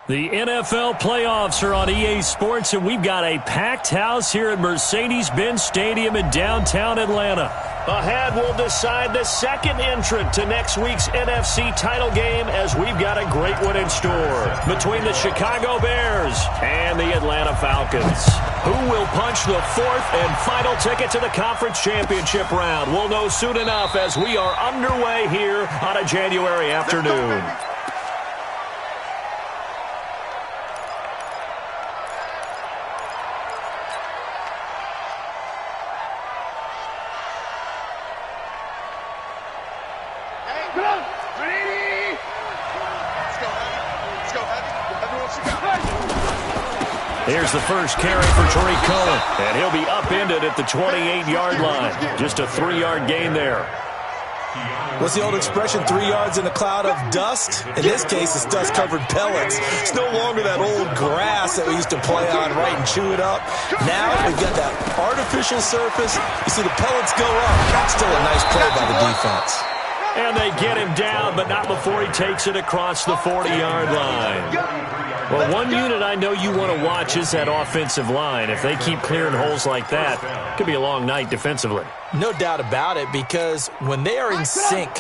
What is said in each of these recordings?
The NFL playoffs are on EA Sports, and we've got a packed house here at Mercedes-Benz Stadium in downtown Atlanta. Ahead, we'll decide the second entrant to next week's NFC title game, as we've got a great one in store between the Chicago Bears and the Atlanta Falcons. Who will punch the fourth and final ticket to the conference championship round? We'll know soon enough as we are underway here on a January afternoon. Here's the first carry for Tariq Cohen, and he'll be upended at the 28-yard line. Just a 3-yard gain there. What's the old expression, 3 yards in a cloud of dust? In this case, it's dust-covered pellets. It's no longer that old grass that we used to play on, right, and chew it up. Now we've got that artificial surface. You see the pellets go up. Still a nice play by the defense. And they get him down, but not before he takes it across the 40-yard line. Well, one unit I know you want to watch is that offensive line. If they keep clearing holes like that, it could be a long night defensively. No doubt about it, because when they are in sync,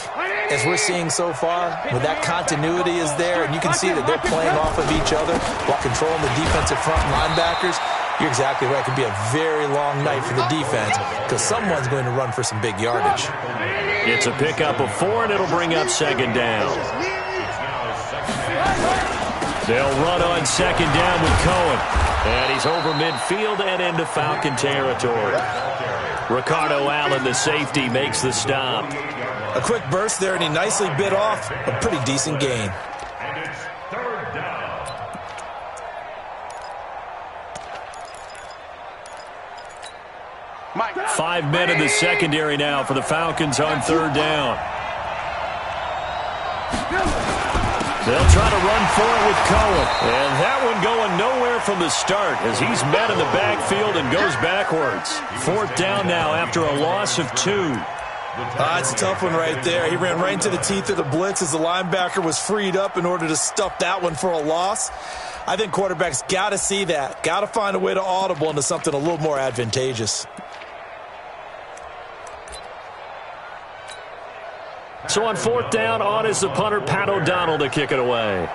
as we're seeing so far, when that continuity is there, and you can see that they're playing off of each other while controlling the defensive front linebackers, you're exactly right. It could be a very long night for the defense because someone's going to run for some big yardage. It's a pickup of 4, and it'll bring up second down. They'll run on second down with Cohen. And he's over midfield and into Falcon territory. Ricardo Allen, the safety, makes the stop. A quick burst there, and he nicely bit off a pretty decent gain. And it's third down. 5 men in the secondary now for the Falcons on third down. They'll try to run for it with Cohen. And that one going nowhere from the start as he's met in the backfield and goes backwards. Fourth down now after a loss of 2. It's a tough one right there. He ran right into the teeth of the blitz as the linebacker was freed up in order to stuff that one for a loss. I think quarterbacks got to see that. Got to find a way to audible into something a little more advantageous. So on fourth down, on is the punter, Pat O'Donnell, to kick it away.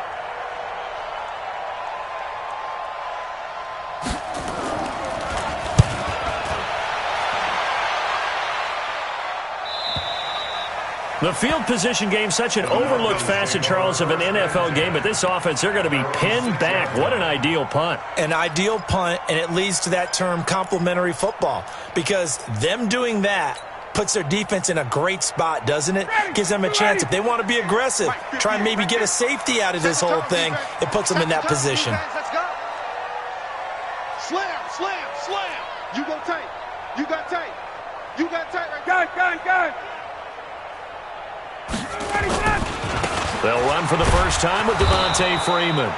The field position game, such an overlooked facet, Charles, of an NFL game, but this offense, they're going to be pinned back. What an ideal punt. An ideal punt, and it leads to that term complementary football, because them doing that puts their defense in a great spot, doesn't it? Gives them a chance. If they want to be aggressive, try and maybe get a safety out of this whole thing, it puts them in that position. Slam, slam, slam. You go tight. You got tight. You got tight right there. Gun. They'll run for the first time with Devontae Freeman.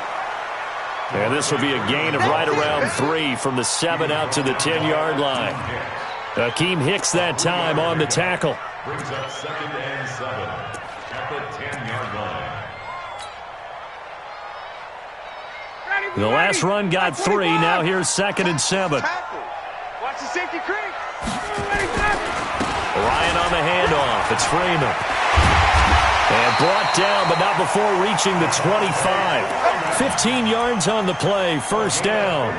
And this will be a gain of right around 3 from the 7 out to the 10-yard line. Akeem Hicks that time on the tackle. Brings up second and 7 at the 10-yard line. The last run got 3. Now here's second and 7. Watch the safety creep. Ryan on the handoff. It's Freeman. And brought down, but not before reaching the 25. 15 yards on the play. First down.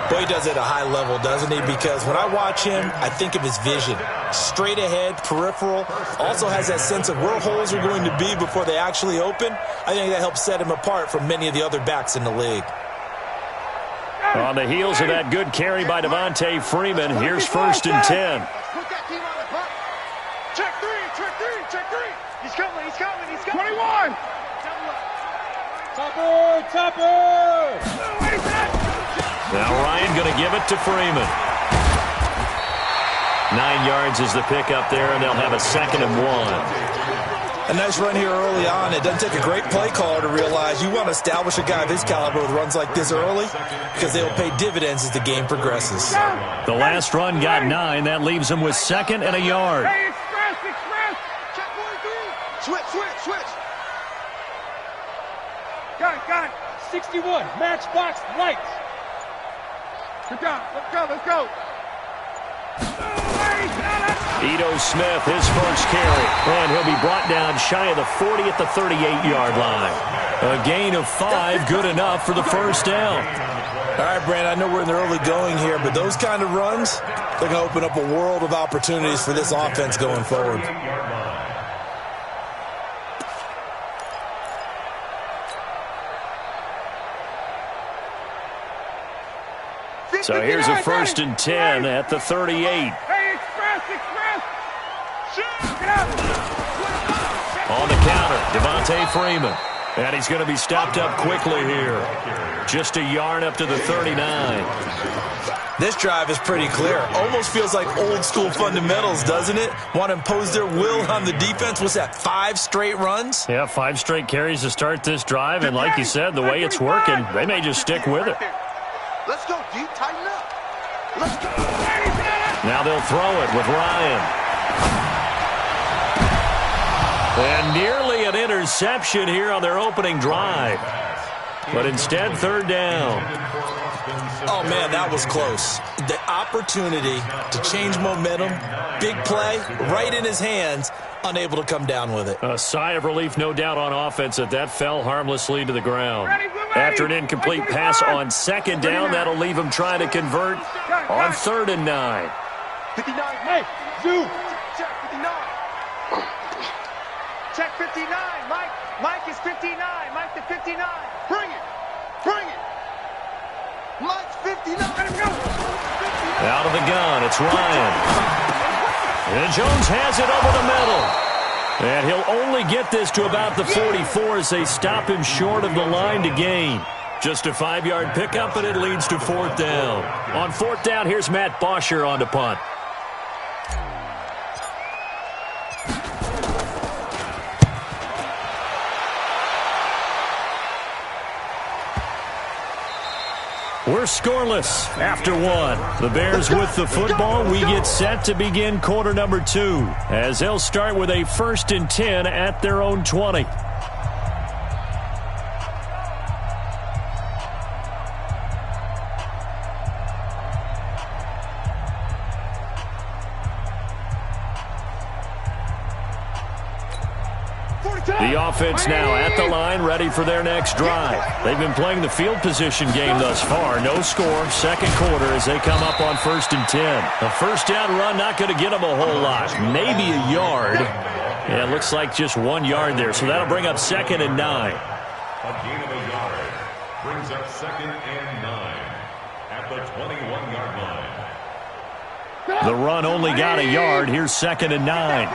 Boy, he does it at a high level, doesn't he? Because when I watch him, I think of his vision. Straight ahead, peripheral. Also has that sense of where holes are going to be before they actually open. I think that helps set him apart from many of the other backs in the league. On the heels of that good carry by Devontae Freeman, here's first and 10. Put that team on the punt. Check 3. He's coming. 21. Topper. Now Ryan going to give it to Freeman. 9 yards is the pickup there, and they'll have a second and 1. A nice run here early on. It doesn't take a great play caller to realize you want to establish a guy of his caliber with runs like this early because they will pay dividends as the game progresses. The last run got 9. That leaves him with second and a yard. Hey, express. Check 1, 3. Switch. Gun. 61, matchbox lights. Good job. Let's go, let's go. Ito Smith, his first carry. And he'll be brought down shy of the 40 at the 38-yard line. A gain of 5, good enough for the first down. All right, Brandon, I know we're in the early going here, but those kind of runs, they're going to open up a world of opportunities for this offense going forward. So here's a 1st and 10 at the 38. Hey, express! Shoot! Get out! On the counter, Devontae Freeman. And he's going to be stopped up quickly here. Just a yard up to the 39. This drive is pretty clear. Almost feels like old school fundamentals, doesn't it? Want to impose their will on the defense. What's that, 5 straight runs? Yeah, 5 straight carries to start this drive. And like you said, the way it's working, they may just stick with it. Let's go, D. Tighten up. Let's go. Now they'll throw it with Ryan. And nearly an interception here on their opening drive. But instead, 3rd down. Oh, man, that was close. The opportunity to change momentum, big play, right in his hands, unable to come down with it. A sigh of relief, no doubt, on offense that fell harmlessly to the ground. After an incomplete pass on 2nd down, that'll leave him trying to convert on 3rd and 9. 59, hey, Zoo. Check 59. Check 59, Mike. Mike is 59. Mike to 59. Bring it. Bring it. Mike's 59. Let him go. Out of the gun, it's Ryan. And Jones has it over the middle. And he'll only get this to about the 44 as they stop him short of the line to gain. Just a 5-yard pickup, and it leads to 4th down. On 4th down, here's Matt Bosher on to punt. We're scoreless after 1. The Bears with the football. We get set to begin quarter number 2 as they'll start with a 1st and 10 at their own 20. The offense now at the line, ready for their next drive. They've been playing the field position game thus far. No score, 2nd quarter as they come up on 1st and 10. A 1st down run, not going to get them a whole lot. Maybe a yard. Yeah, it looks like just 1 yard there. So that'll bring up 2nd and 9. A gain of a yard brings up 2nd and 9 at the 21-yard line. The run only got a yard. Here's 2nd and 9.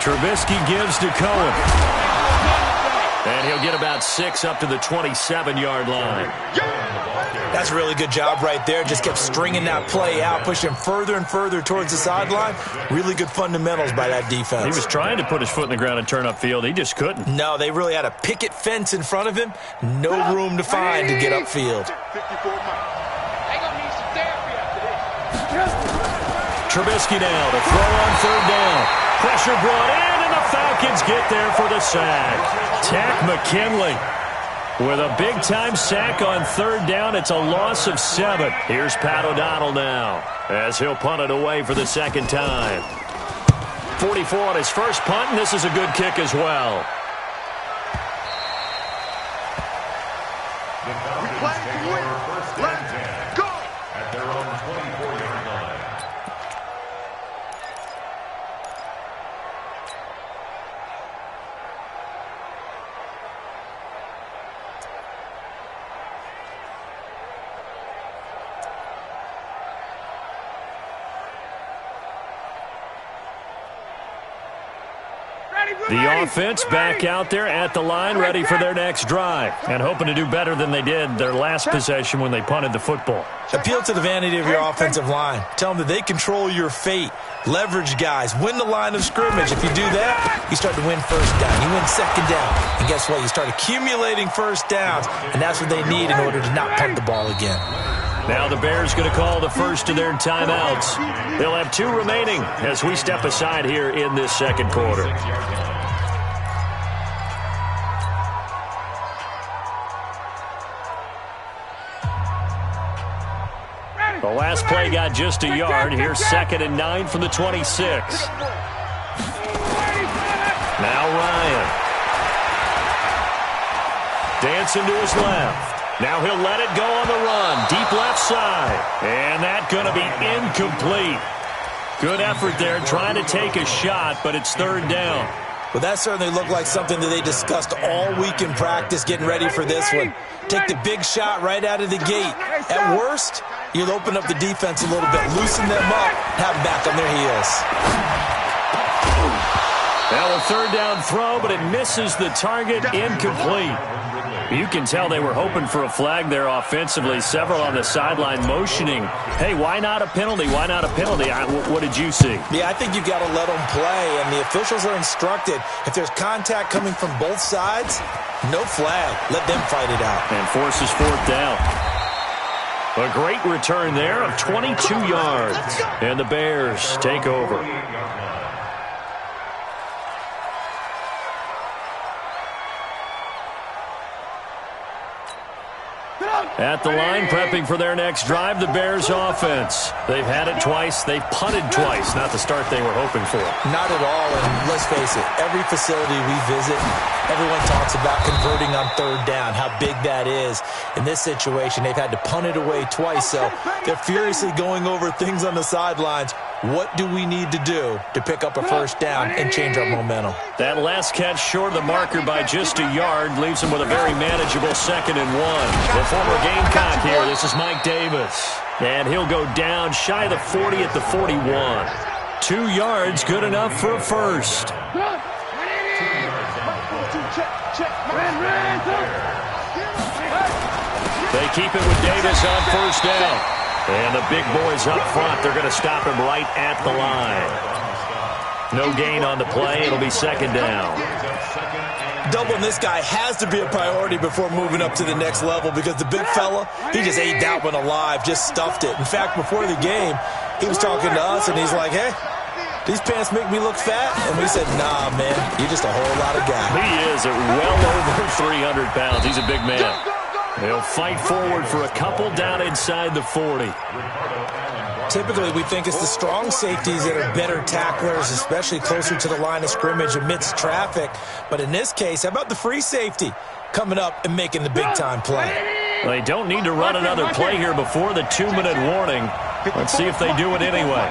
Trubisky gives to Cohen. And he'll get about 6 up to the 27-yard line. That's a really good job right there. Just kept stringing that play out, pushing further and further towards the sideline. Really good fundamentals by that defense. He was trying to put his foot in the ground and turn upfield. He just couldn't. No, they really had a picket fence in front of him. No room to find to get upfield. Trubisky now to throw on 3rd down. Pressure brought in, and the Falcons get there for the sack. Tack McKinley with a big-time sack on 3rd down. It's a loss of 7. Here's Pat O'Donnell now as he'll punt it away for the 2nd time. 44 on his first punt, and this is a good kick as well. We play to win. Let's go. At their own 24-yard line. The offense back out there at the line, ready for their next drive, and hoping to do better than they did their last possession when they punted the football. Appeal to the vanity of your offensive line. Tell them that they control your fate. Leverage guys. Win the line of scrimmage. If you do that, you start to win 1st down. You win 2nd down. And guess what? You start accumulating 1st downs, and that's what they need in order to not punt the ball again. Now the Bears going to call the first of their timeouts. They'll have 2 remaining as we step aside here in this 2nd quarter. The last play got just a yard. Here's 2nd and 9 from the 26. Now Ryan. Dancing to his left. Now he'll let it go on the run. Deep left side. And that's going to be incomplete. Good effort there trying to take a shot, but it's 3rd down. Well, that certainly looked like something that they discussed all week in practice getting ready for this one. Take the big shot right out of the gate. At worst, you'll open up the defense a little bit, loosen them up, have them back on their heels. Now a 3rd down throw, but it misses the target, incomplete. You can tell they were hoping for a flag there offensively. Several on the sideline motioning, hey, why not a penalty? Why not a penalty? What did you see? Yeah, I think you've got to let them play, and the officials are instructed. If there's contact coming from both sides, no flag. Let them fight it out. And forces 4th down. A great return there of 22 yards. And the Bears take over. At the line, prepping for their next drive, the Bears offense. They've had it twice. They've punted twice. Not the start they were hoping for. Not at all, and let's face it, every facility we visit, everyone talks about converting on 3rd down, how big that is. In this situation, they've had to punt it away twice, so they're furiously going over things on the sidelines. What do we need to do to pick up a 1st down and change our momentum? That last catch short of the marker by just a yard leaves him with a very manageable 2nd and 1. The former Gamecock here. This is Mike Davis. And he'll go down shy of the 40 at the 41. 2 yards, good enough for a first. They keep it with Davis on 1st down. And the big boys up front, they're going to stop him right at the line. No gain on the play. It'll be 2nd down. Doubling this guy has to be a priority before moving up to the next level because the big fella, he just ate that one alive, just stuffed it. In fact, before the game, he was talking to us, and he's like, hey, these pants make me look fat? And we said, nah, man, you're just a whole lot of guy. He is at well over 300 pounds. He's a big man. They'll fight forward for a couple down inside the 40. Typically, we think it's the strong safeties that are better tacklers, especially closer to the line of scrimmage amidst traffic. But in this case, how about the free safety coming up and making the big-time play? They don't need to run another play here before the 2-minute warning. Let's see if they do it anyway.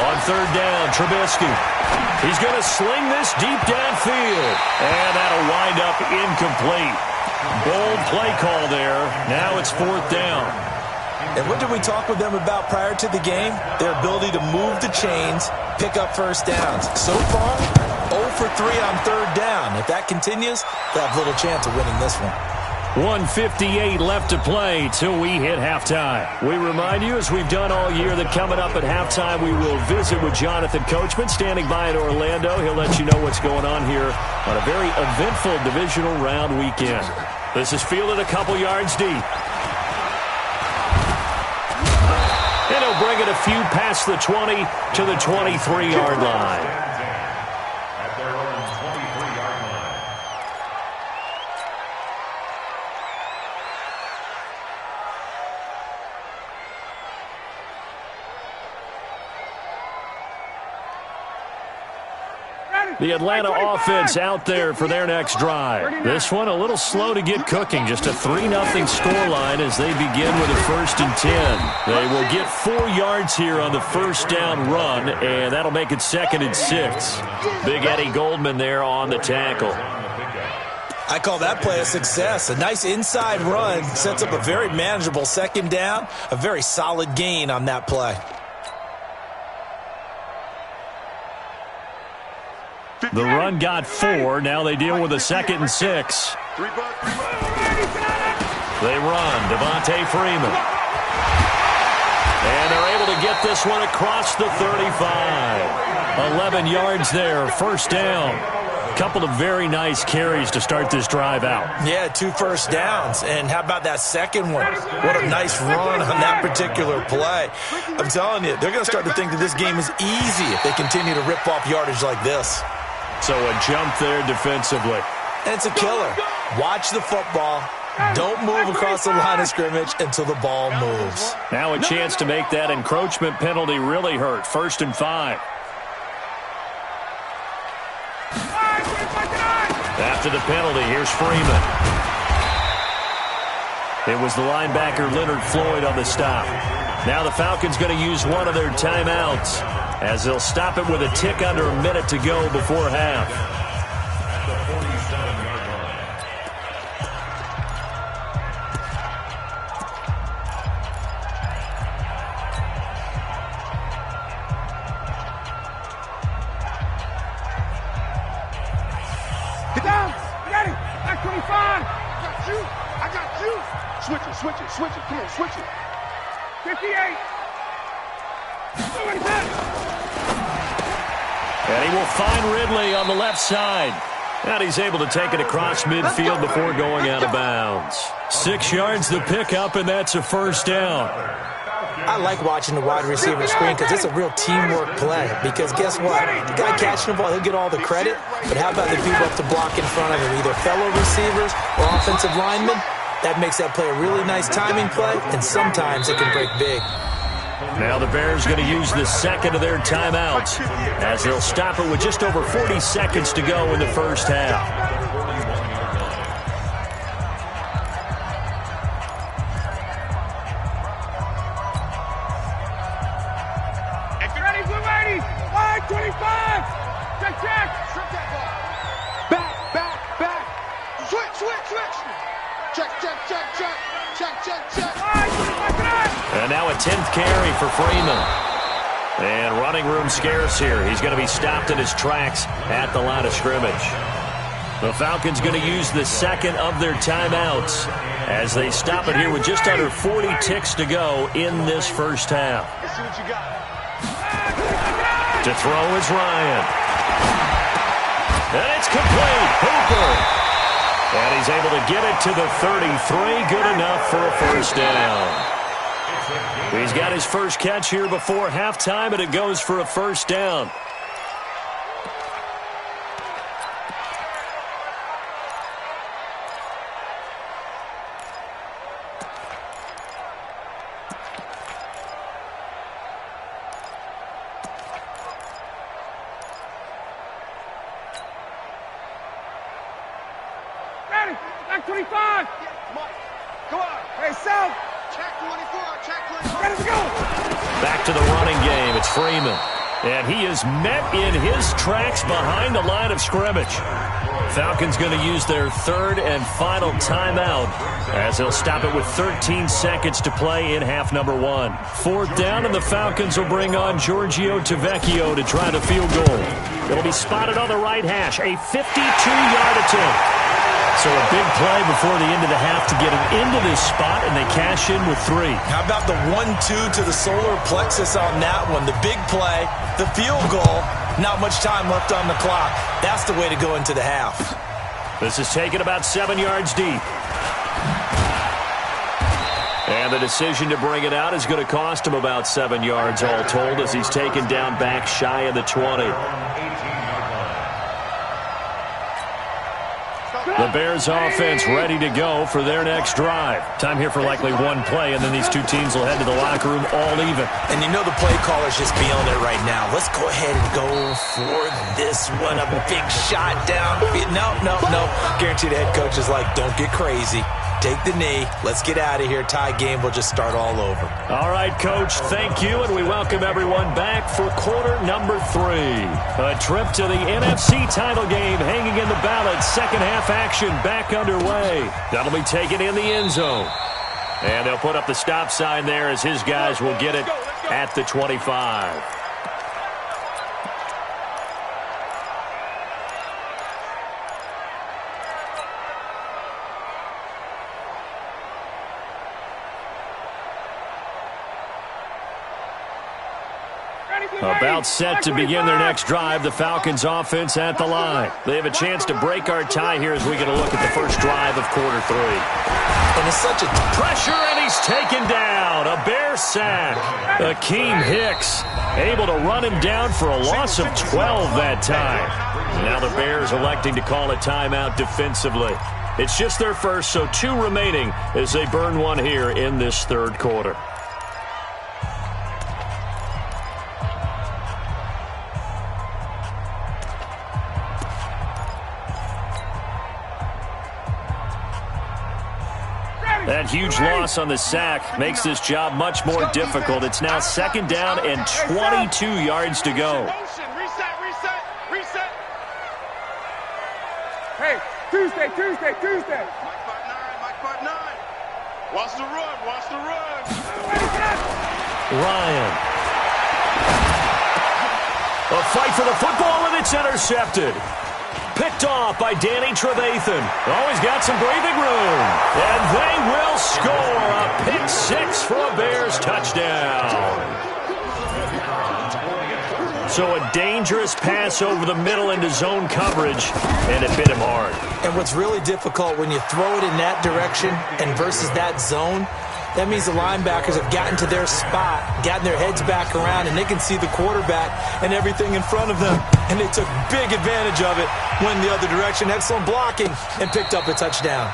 On 3rd down, Trubisky. He's going to sling this deep downfield. And that'll wind up incomplete. Bold play call there. Now it's 4th down. And what did we talk with them about prior to the game? Their ability to move the chains, pick up 1st downs. So far, 0 for 3 on 3rd down. If that continues, they'll have little chance of winning this one. 1:58 left to play till we hit halftime. We remind you, as we've done all year, that coming up at halftime, we will visit with Jonathan Coachman, standing by in Orlando. He'll let you know what's going on here on a very eventful divisional round weekend. This is fielded a couple yards deep. And he'll bring it a few past the 20 to the 23-yard line. The Atlanta offense out there for their next drive. This one a little slow to get cooking. Just a 3-0 scoreline as they begin with a 1st and 10. They will get 4 yards here on the 1st down run, and that'll make it 2nd and 6. Big Eddie Goldman there on the tackle. I call that play a success. A nice inside run sets up a very manageable 2nd down. A very solid gain on that play. The run got 4. Now they deal with a 2nd and 6. They run. Devontae Freeman. And they're able to get this one across the 35. 11 yards there. 1st down. Couple of very nice carries to start this drive out. Yeah, 2 first downs. And how about that second one? What a nice run on that particular play. I'm telling you, they're going to start to think that this game is easy if they continue to rip off yardage like this. So a jump there defensively. And it's a killer. Watch the football, Don't move across the line of scrimmage until the ball moves. Now a chance to make that encroachment penalty really hurt. 1st and 5. After the penalty, here's Freeman. It was the linebacker Leonard Floyd on the stop. Now the Falcons going to use one of their timeouts as they'll stop it with a tick under a minute to go before half. At the 47-yard line. Get down. Get it. Back 25. I got you. I got you. Switch it, switch it, switch it. Come on, switch it. 58. And he will find Ridley on the left side. And he's able to take it across midfield before going out of bounds. 6 yards the pickup, and that's a 1st down. I like watching the wide receiver screen because it's a real teamwork play. Because guess what? The guy catching the ball, he'll get all the credit. But how about the people up to block in front of him, either fellow receivers or offensive linemen? That makes that play a really nice timing play, and sometimes it can break big. Now the Bears going to use the second of their timeouts as they'll stop it with just over 40 seconds to go in the first half. Ready, blue 80. Line 25. Check, check. Strip that ball. Back, back, back. Switch, switch, switch. Check, check, check, check. Check, check, check. And now a 10th carry for Freeman. And running room scarce here. He's going to be stopped in his tracks at the line of scrimmage. The Falcons going to use the second of their timeouts as they stop it here with just under 40 ticks to go in this first half. Let's see what you got. To throw is Ryan. And it's complete. Hooper. And he's able to get it to the 33. Good enough for a 1st down. He's got his first catch here before halftime, and it goes for a 1st down. Ready. Back 25. Mike. Come on. Hey, South. Check 24. Check 24. Ready to go. Back to the running game. It's Freeman. And he is met in his tracks behind the line of scrimmage. Falcons going to use their 3rd and final timeout as they'll stop it with 13 seconds to play in half number 1. 4th down, and the Falcons will bring on Giorgio Tavecchio to try the field goal. It'll be spotted on the right hash. A 52-yard attempt. So a big play before the end of the half to get him into this spot, and they cash in with 3. How about the 1-2 to the solar plexus on that one? The big play, the field goal, not much time left on the clock. That's the way to go into the half. This is taken about 7 yards deep. And the decision to bring it out is going to cost him about 7 yards all told as he's taken down back shy of the 20. The Bears offense ready to go for their next drive. Time here for likely one play, and then these two teams will head to the locker room all even. And you know the play caller's just feeling it right now. Let's go ahead and go for this one. A big shot down. No. Guaranteed the head coach is like, don't get crazy. Take the knee. Let's get out of here. Tie game. We'll just start all over. All right, Coach. Thank you, and we welcome everyone back for quarter number 3. A trip to the NFC title game hanging in the balance. Second half action back underway. That'll be taken in the end zone. And they'll put up the stop sign there as his guys will get it at the 25. About set to begin their next drive, the Falcons offense at the line. They have a chance to break our tie here as we get a look at the first drive of quarter 3. And it's such a pressure, and he's taken down. A Bear sack. Akeem Hicks able to run him down for a loss of 12 that time. Now the Bears electing to call a timeout defensively. It's just their first, so 2 remaining as they burn one here in this third quarter. That huge loss on the sack makes this job much more difficult. It's now 2nd down and 22 yards to go. Reset. Hey, Tuesday. Mike 5-9. Watch the run. Ryan. A fight for the football, and it's intercepted. Picked off by Danny Trevathan. Always got some breathing room. And they will score a pick 6 for a Bears touchdown. So a dangerous pass over the middle into zone coverage, and it bit him hard. And what's really difficult when you throw it in that direction and versus that zone, that means the linebackers have gotten to their spot, gotten their heads back around, and they can see the quarterback and everything in front of them. And they took big advantage of it, went the other direction, had some blocking, and picked up a touchdown.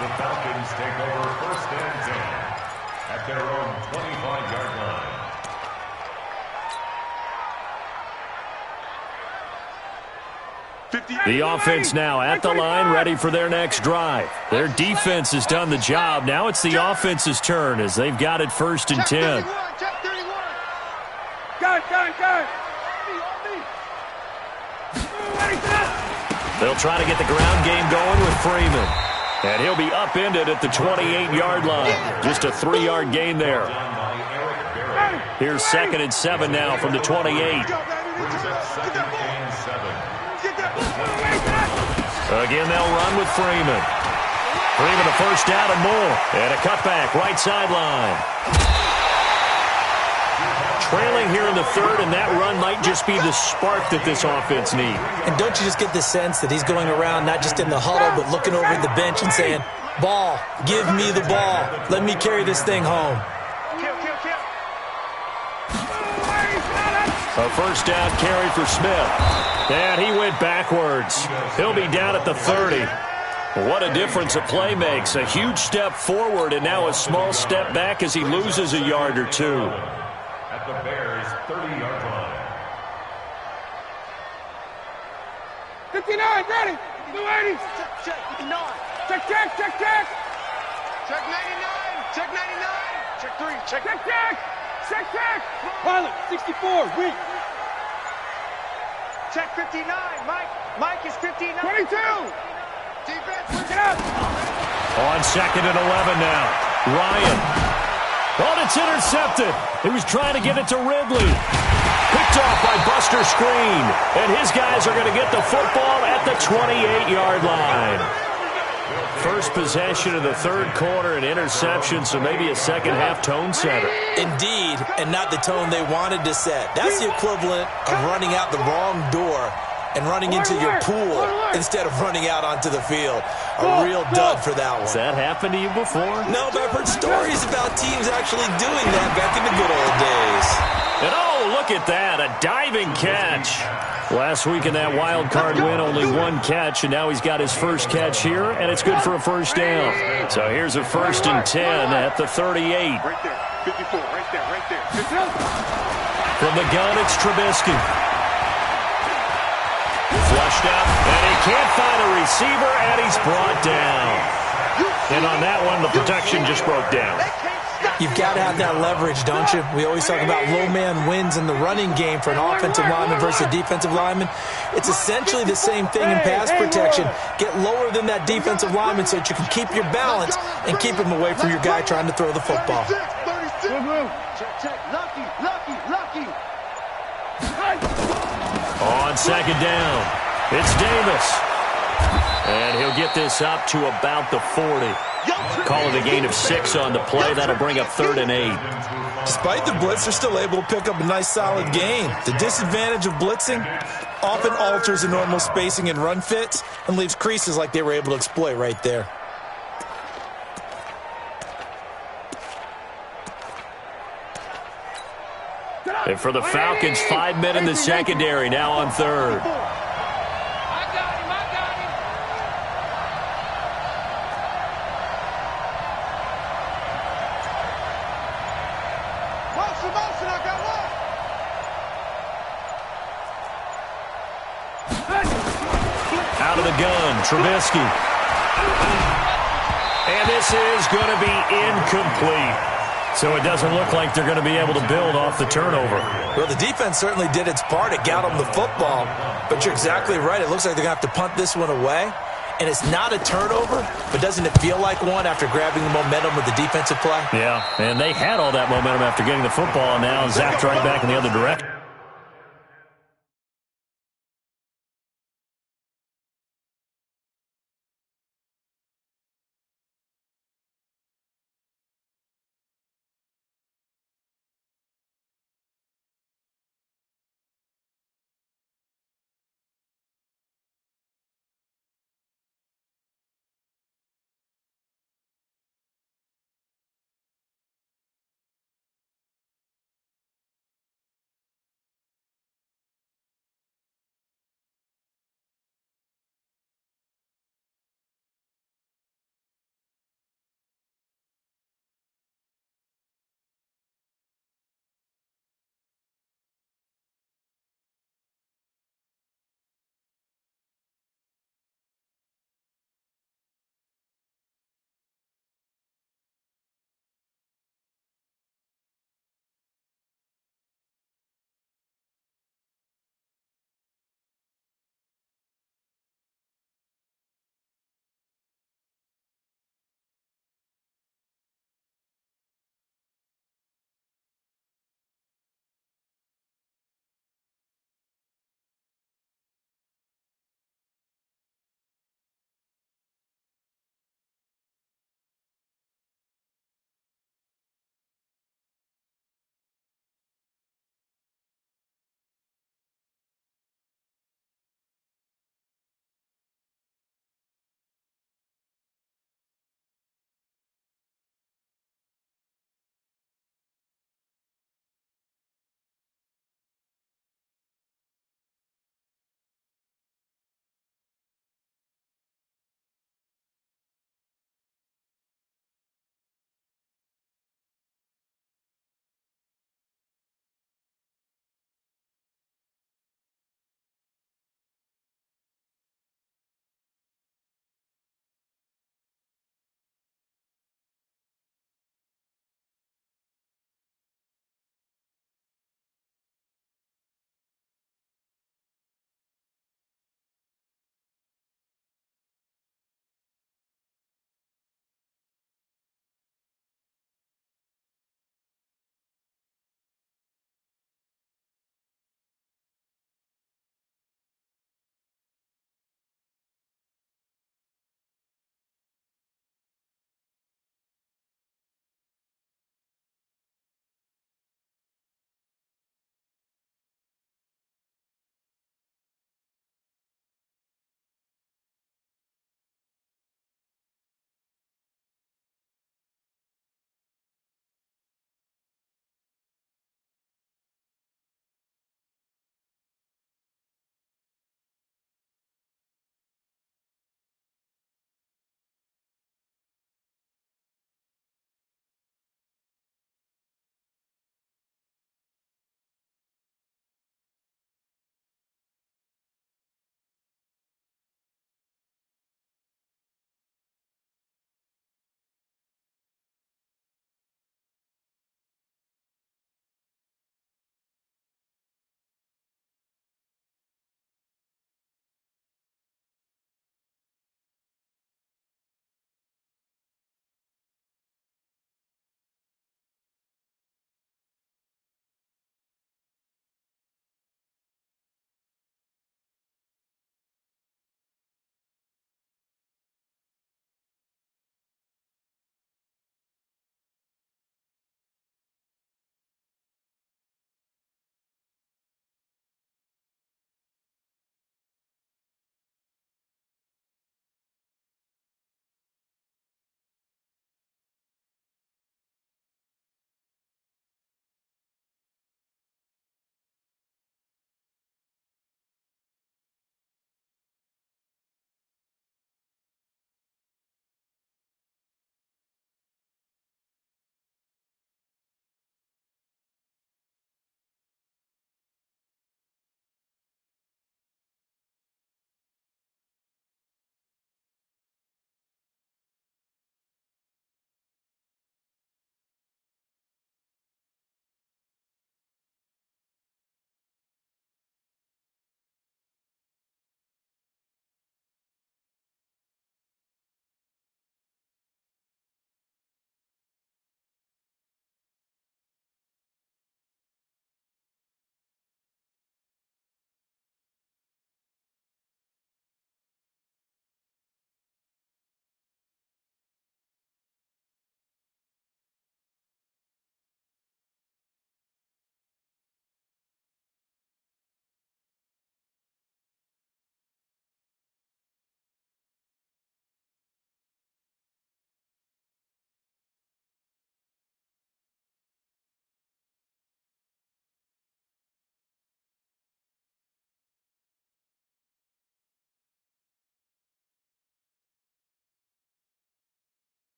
The Falcons take over 1st and 10 at their own 25-yard line. The offense now at the line, ready for their next drive. Their defense has done the job. Now it's the offense's turn as they've got it 1st and 10. Check 31. Got. They'll try to get the ground game going with Freeman. And he'll be upended at the 28-yard line. Just a 3-yard gain there. Here's 2nd and 7 now from the 28. Again, they'll run with Freeman. Freeman a 1st down and more. And a cutback, right sideline. Trailing here in the 3rd, and that run might just be the spark that this offense needs. And don't you just get the sense that he's going around not just in the huddle, but looking over at the bench and saying, ball, give me the ball. Let me carry this thing home. A 1st down carry for Smith. And he went backwards. He'll be down at the 30. What a difference a play makes. A huge step forward and now a small step back as he loses a yard or 2. At the Bears' 30-yard line. 59, ready. Blue 80. Check 59. Check. Check 99. Check 99. Check 3. Check. Pilot 64. Weak. Check 59. Mike is 59. 22. Defense, look it up. On 2nd and 11 now. Ryan. Oh, it's intercepted. He was trying to get it to Ridley. Picked off by Buster Screen. And his guys are going to get the football at the 28-yard line. First possession of the 3rd quarter, an interception, so maybe a second-half tone setter. Indeed, and not the tone they wanted to set. That's the equivalent of running out the wrong door and running into your pool instead of running out onto the field. A real dud for that one. Has that happened to you before? No, but I've heard stories about teams actually doing that back in the good old days. And oh, look at that, a diving catch. Last week in that wild card win, only 1 catch, and now he's got his first catch here, and it's good for a 1st down. So here's a 1st and 10 at the 38. Right there. 54. Right there. From the gun, it's Trubisky. Flushed out, and he can't find a receiver, and he's brought down. And on that one, the protection just broke down. You've got to have that leverage, don't you? We always talk about low man wins in the running game for an offensive lineman versus a defensive lineman. It's essentially the same thing in pass protection. Get lower than that defensive lineman so that you can keep your balance and keep him away from your guy trying to throw the football. Check. Lucky. On 2nd down, it's Davis. And he'll get this up to about the 40. Call it a gain of 6 on the play. That'll bring up 3rd and 8. Despite the blitz, they're still able to pick up a nice, solid gain. The disadvantage of blitzing often alters the normal spacing and run fits and leaves creases like they were able to exploit right there. And for the Falcons, 5 men in the secondary now on 3rd. Listen, I got one. Out of the gun, Trubisky. And this is going to be incomplete. So it doesn't look like they're going to be able to build off the turnover. Well, the defense certainly did its part. It got them the football. But you're exactly right. It looks like they're going to have to punt this one away. And it's not a turnover, but doesn't it feel like one after grabbing the momentum with the defensive play? Yeah, and they had all that momentum after getting the football, and now zapped right back in the other direction.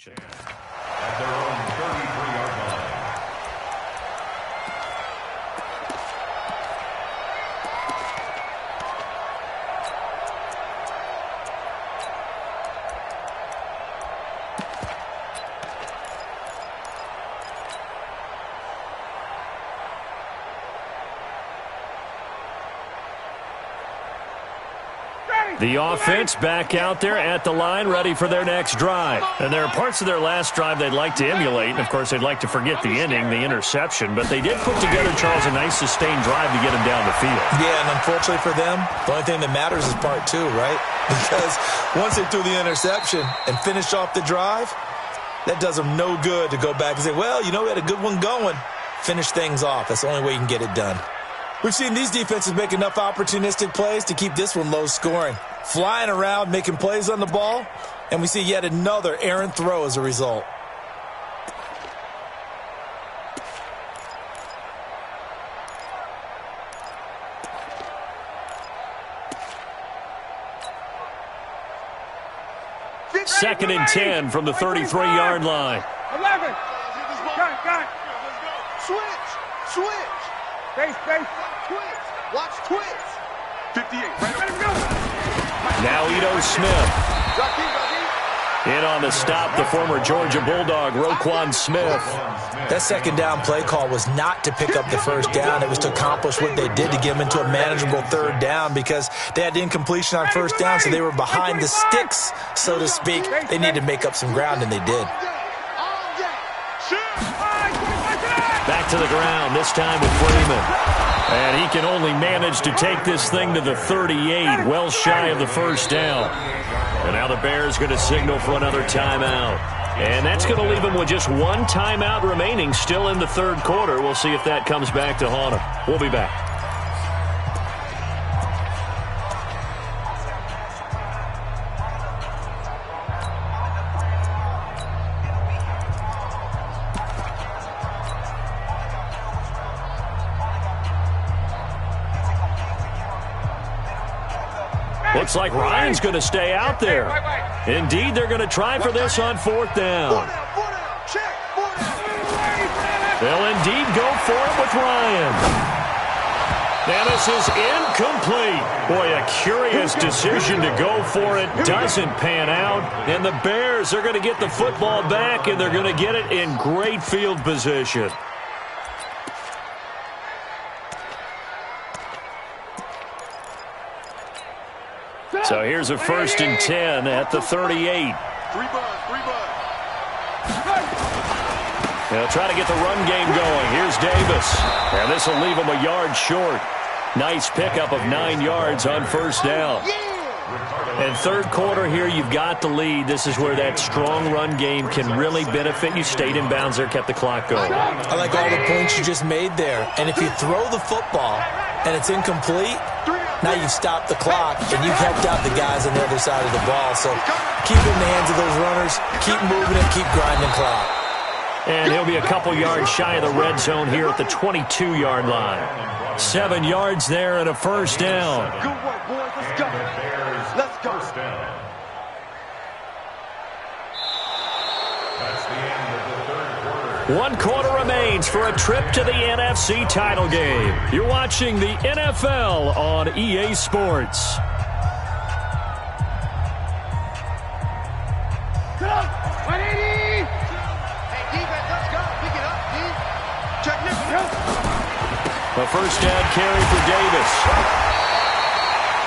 At their own 33-yard line. The offense back out there at the line, ready for their next drive. And there are parts of their last drive they'd like to emulate. And, of course, they'd like to forget the inning, the interception. But they did put together, Charles, a nice sustained drive to get them down the field. Yeah, and unfortunately for them, the only thing that matters is part two, right? Because once they threw the interception and finished off the drive, that does them no good to go back and say, well, you know, we had a good one going. Finish things off. That's the only way you can get it done. We've seen these defenses make enough opportunistic plays to keep this one low scoring. Flying around, making plays on the ball, and we see yet another errant throw as a result. Second and 10 from the 33-yard line. 11. Got. Switch. Face. Twitch. Watch twitch. 58. Right over. Now Ito Smith. In on the stop, the former Georgia Bulldog, Roquan Smith. That second down play call was not to pick up the first down. It was to accomplish what they did to get them into a manageable third down because they had incompletion on first down, so they were behind the sticks, so to speak. They needed to make up some ground, and they did. Back to the ground, this time with Freeman. And he can only manage to take this thing to the 38, well shy of the first down. And now the Bears going to signal for another timeout. And that's going to leave them with just one timeout remaining still in the third quarter. We'll see if that comes back to haunt them. We'll be back. Looks like Ryan's going to stay out there. Indeed, they're going to try for this on fourth down. They'll indeed go for it with Ryan. And this is incomplete. Boy, a curious decision to go for it. Doesn't pan out. And the Bears are going to get the football back, and they're going to get it in great field position. So here's a 1st and 10 at the 38. They'll try to get the run game going. Here's Davis. And this will leave him a yard short. Nice pickup of 9 yards on first down. And third quarter here, you've got the lead. This is where that strong run game can really benefit you. Stayed in bounds there, kept the clock going. I like all the points you just made there. And if you throw the football and it's incomplete, now you've stopped the clock, and you've helped out the guys on the other side of the ball. So keep it in the hands of those runners, keep moving it, keep grinding clock. And he'll be a couple yards shy of the red zone here at the 22-yard line. 7 yards there and a first down. Good work, boys. Let's go. Let's go. First down. That's the end of the third quarter. 1 quarter remains for a trip to the NFC title game. You're watching the NFL on EA Sports. A first down carry for Davis.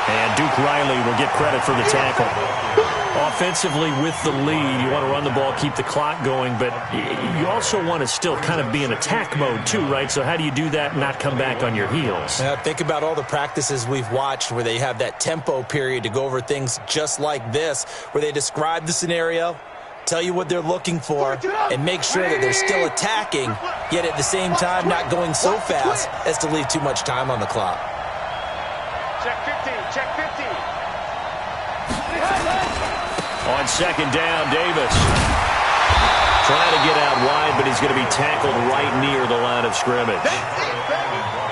And Duke Riley will get credit for the tackle. Offensively with the lead, you want to run the ball, keep the clock going, but you also want to still kind of be in attack mode too, right? So how do you do that and not come back on your heels? Think about all the practices we've watched where they have that tempo period to go over things just like this, where they describe the scenario, tell you what they're looking for, and make sure that they're still attacking, yet at the same time not going so fast as to leave too much time on the clock. Check 15, check 15. On second down, Davis. Trying to get out wide, but he's going to be tackled right near the line of scrimmage.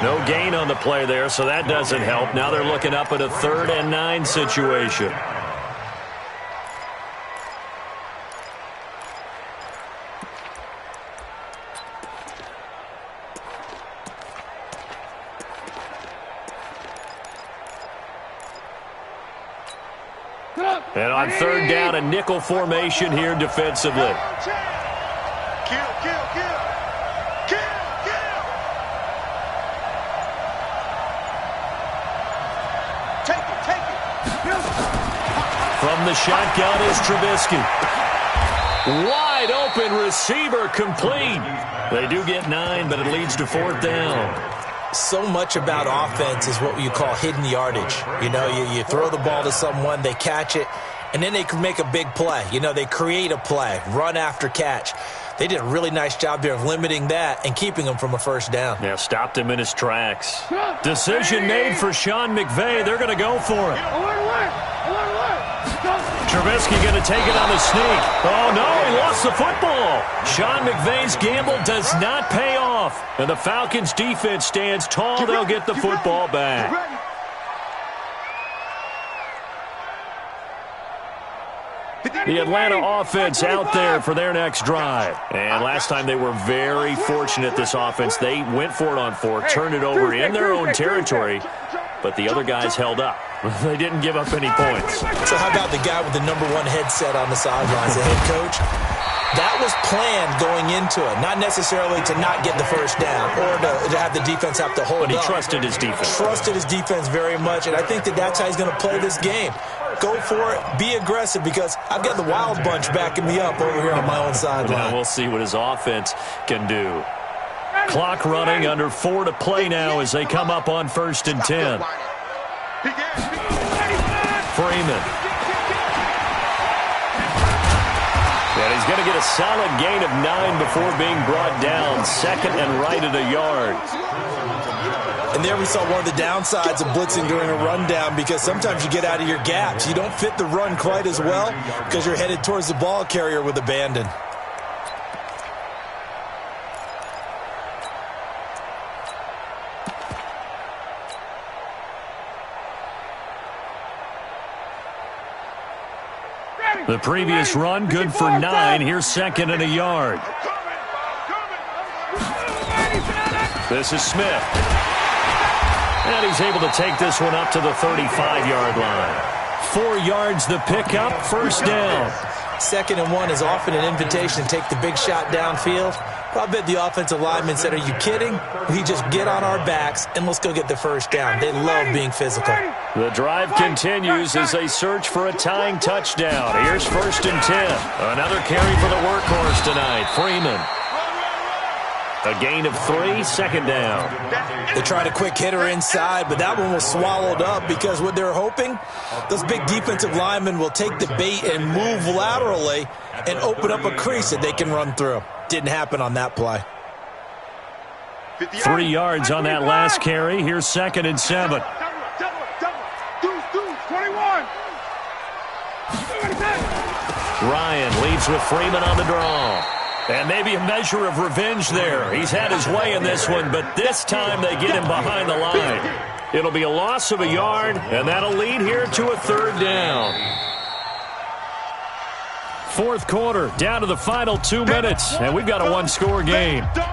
No gain on the play there, so that doesn't help. Now they're looking up at a 3rd and 9 situation. And on third down, a nickel formation here defensively. Kill. Take it. From the shotgun is Trubisky. Wide open receiver complete. They do get 9, but it leads to fourth down. So much about offense is what you call hidden yardage. You know, you throw the ball to someone, they catch it, and then they can make a big play. You know, they create a play, run after catch. They did a really nice job there of limiting that and keeping him from a first down. Yeah, stopped him in his tracks. Decision made for Sean McVay. They're going to go for it. Trubisky going to take it on the sneak. Oh, no, he lost the football. Sean McVay's gamble does not pay off. And the Falcons' defense stands tall. They'll get the football back. The Atlanta offense out there for their next drive. And last time they were very fortunate, this offense. They went for it on 4, turned it over in their own territory, but the other guys held up. They didn't give up any points. So how about the guy with the number 1 headset on the sidelines, the head coach? That was planned going into it, not necessarily to not get the first down or to have the defense have to hold up. But he trusted his defense. Trusted his defense very much, and I think that's how he's going to play this game. Go for it, be aggressive, because I've got the Wild Bunch backing me up over here on my own sideline. Now we'll see what his offense can do. Clock running, under 4 to play now as they come up on 1st and 10. Freeman. And he's going to get a solid gain of 9 before being brought down. 2nd and right at a yard. And there we saw one of the downsides of blitzing during a rundown, because sometimes you get out of your gaps. You don't fit the run quite as well because you're headed towards the ball carrier with abandon. The previous run, good for 9. Here's 2nd and a yard. This is Smith. And he's able to take this one up to the 35-yard line. 4 yards the pickup, first down. 2nd and 1 is often an invitation to take the big shot downfield. Well, I bet the offensive lineman said, "Are you kidding? We just get on our backs and let's go get the first down." They love being physical. The drive continues as they search for a tying touchdown. Here's 1st and 10. Another carry for the workhorse tonight, Freeman. A gain of 3, 2nd down. They tried a quick hitter inside, but that one was swallowed up because what they're hoping, those big defensive linemen will take the bait and move laterally and open up a crease that they can run through. Didn't happen on that play. 3 yards on that last carry. Here's 2nd and 7. 21. Ryan leads with Freeman on the draw. And maybe a measure of revenge there. He's had his way in this one, but this time they get him behind the line. It'll be a loss of a yard, and that'll lead here to a 3rd down. 4th quarter, down to the final 2 minutes, and we've got a 1-score game. Don't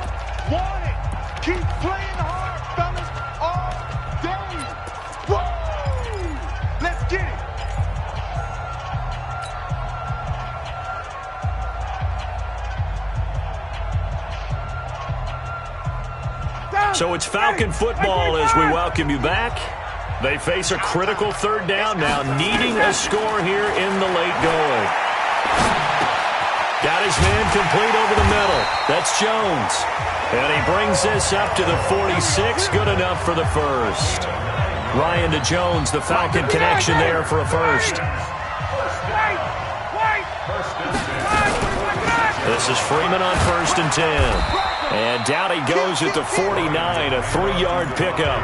want it. Keep playing hard, fellas, all day. Whoa! Let's get it. So it's Falcon football as we welcome you back. They face a critical 3rd down now, needing a score here in the late going. Got his man complete over the middle. That's Jones. And he brings this up to the 46. Good enough for the first. Ryan to Jones, the Falcon connection there for a first. This is Freeman on 1st and 10. And down he goes at the 49, a 3-yard pickup.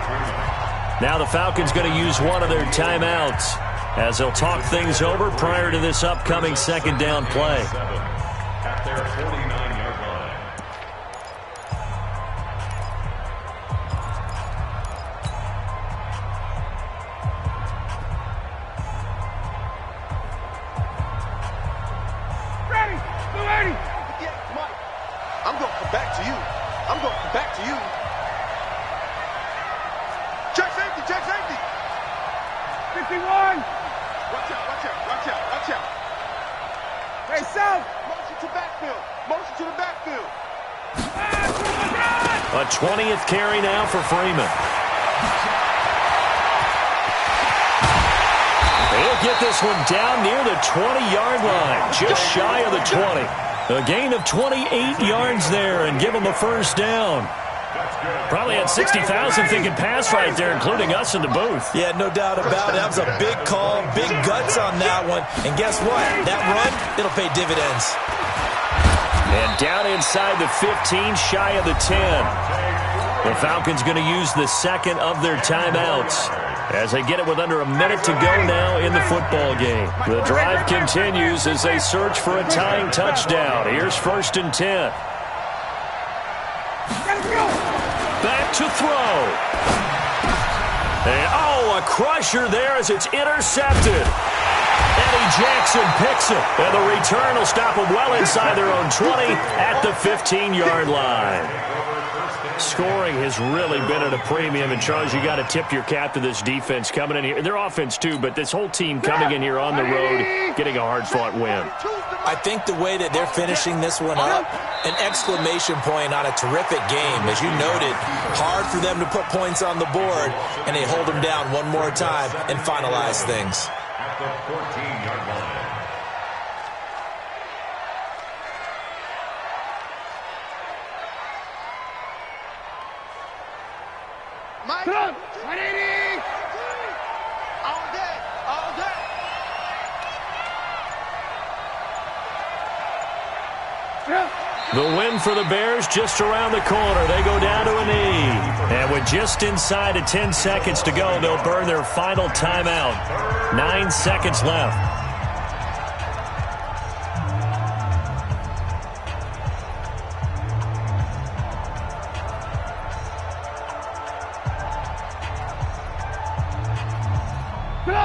Now the Falcons going to use one of their timeouts as they'll talk things over prior to this upcoming 2nd down play. At their 49-yard line. Ready, Mike, I'm going to come back to you. I'm going to come back to you. Check safety, check safety. 51. Watch out, watch out, watch out, watch out. Hey, South! Motion to backfield. Motion to the backfield. A 20th carry now for Freeman. He'll get this one down near the 20-yard line, just shy of the 20. A gain of 28 yards there and give him a first down. Probably had 60,000 thinking pass right there, including us in the booth. Yeah, no doubt about it. That was a big call, big guts on that one. And guess what? That run, it'll pay dividends. And down inside the 15, shy of the 10. The Falcons going to use the second of their timeouts as they get it with under a minute to go now in the football game. The drive continues as they search for a tying touchdown. Here's 1st and 10. Back to throw. And, a crusher there as it's intercepted. Eddie Jackson picks it. And the return will stop them well inside their own 20 at the 15-yard line. Scoring has really been at a premium. And, Charles, you got to tip your cap to this defense coming in here. Their offense, too, but this whole team coming in here on the road, getting a hard-fought win. I think the way that they're finishing this one up, an exclamation point on a terrific game. As you noted, hard for them to put points on the board, and they hold them down one more time and finalize things. At the 14-yard line. Mike, 180. All day, all day. The win for the Bears just around the corner. They go down to a knee. And with just inside of 10 seconds to go, they'll burn their final timeout. 9 seconds left.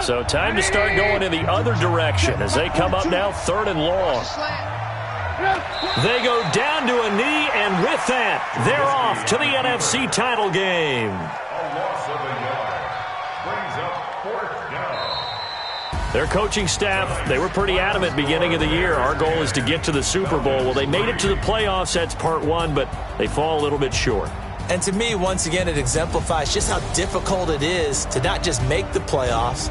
So time to start going in the other direction as they come up now 3rd and long. They go down to a knee, and with that, they're off to the NFC title game. A loss of a yard. Brings up 4th down. Their coaching staff, they were pretty adamant beginning of the year. Our goal is to get to the Super Bowl. Well, they made it to the playoffs. That's part one, but they fall a little bit short. And to me, once again, it exemplifies just how difficult it is to not just make the playoffs,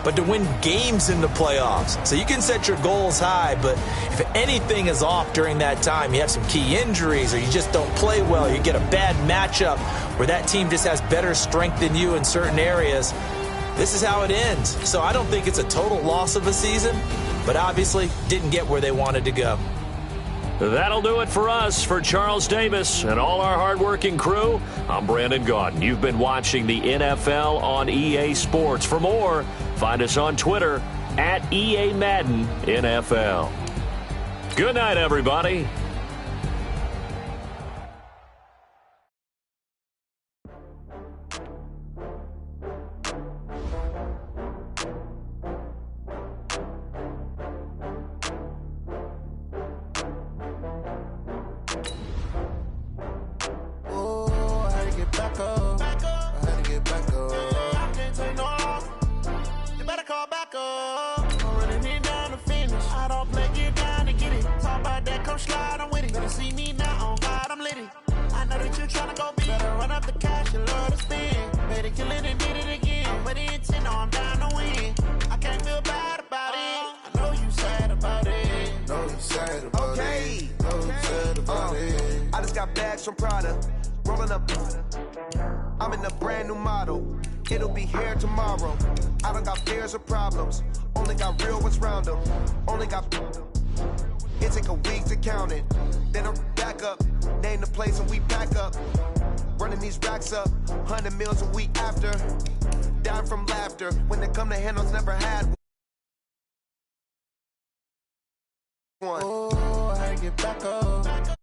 but to win games in the playoffs. So you can set your goals high, but if anything is off during that time, you have some key injuries or you just don't play well, you get a bad matchup where that team just has better strength than you in certain areas, this is how it ends. So I don't think it's a total loss of a season, but obviously didn't get where they wanted to go. That'll do it for us. For Charles Davis and all our hardworking crew, I'm Brandon Gaudin. You've been watching the NFL on EA Sports. For more, find us on Twitter at EA Madden NFL. Good night, everybody. From Prada, rolling up. I'm in a brand new model. It'll be here tomorrow. I don't got fears or problems. Only got real ones round them. Only got. It take a week to count it. Then I'm back up. Name the place and we pack up. Running these racks up. 100 meals a week after. Dying from laughter. When they come to handles, never had one. Oh, I get back up.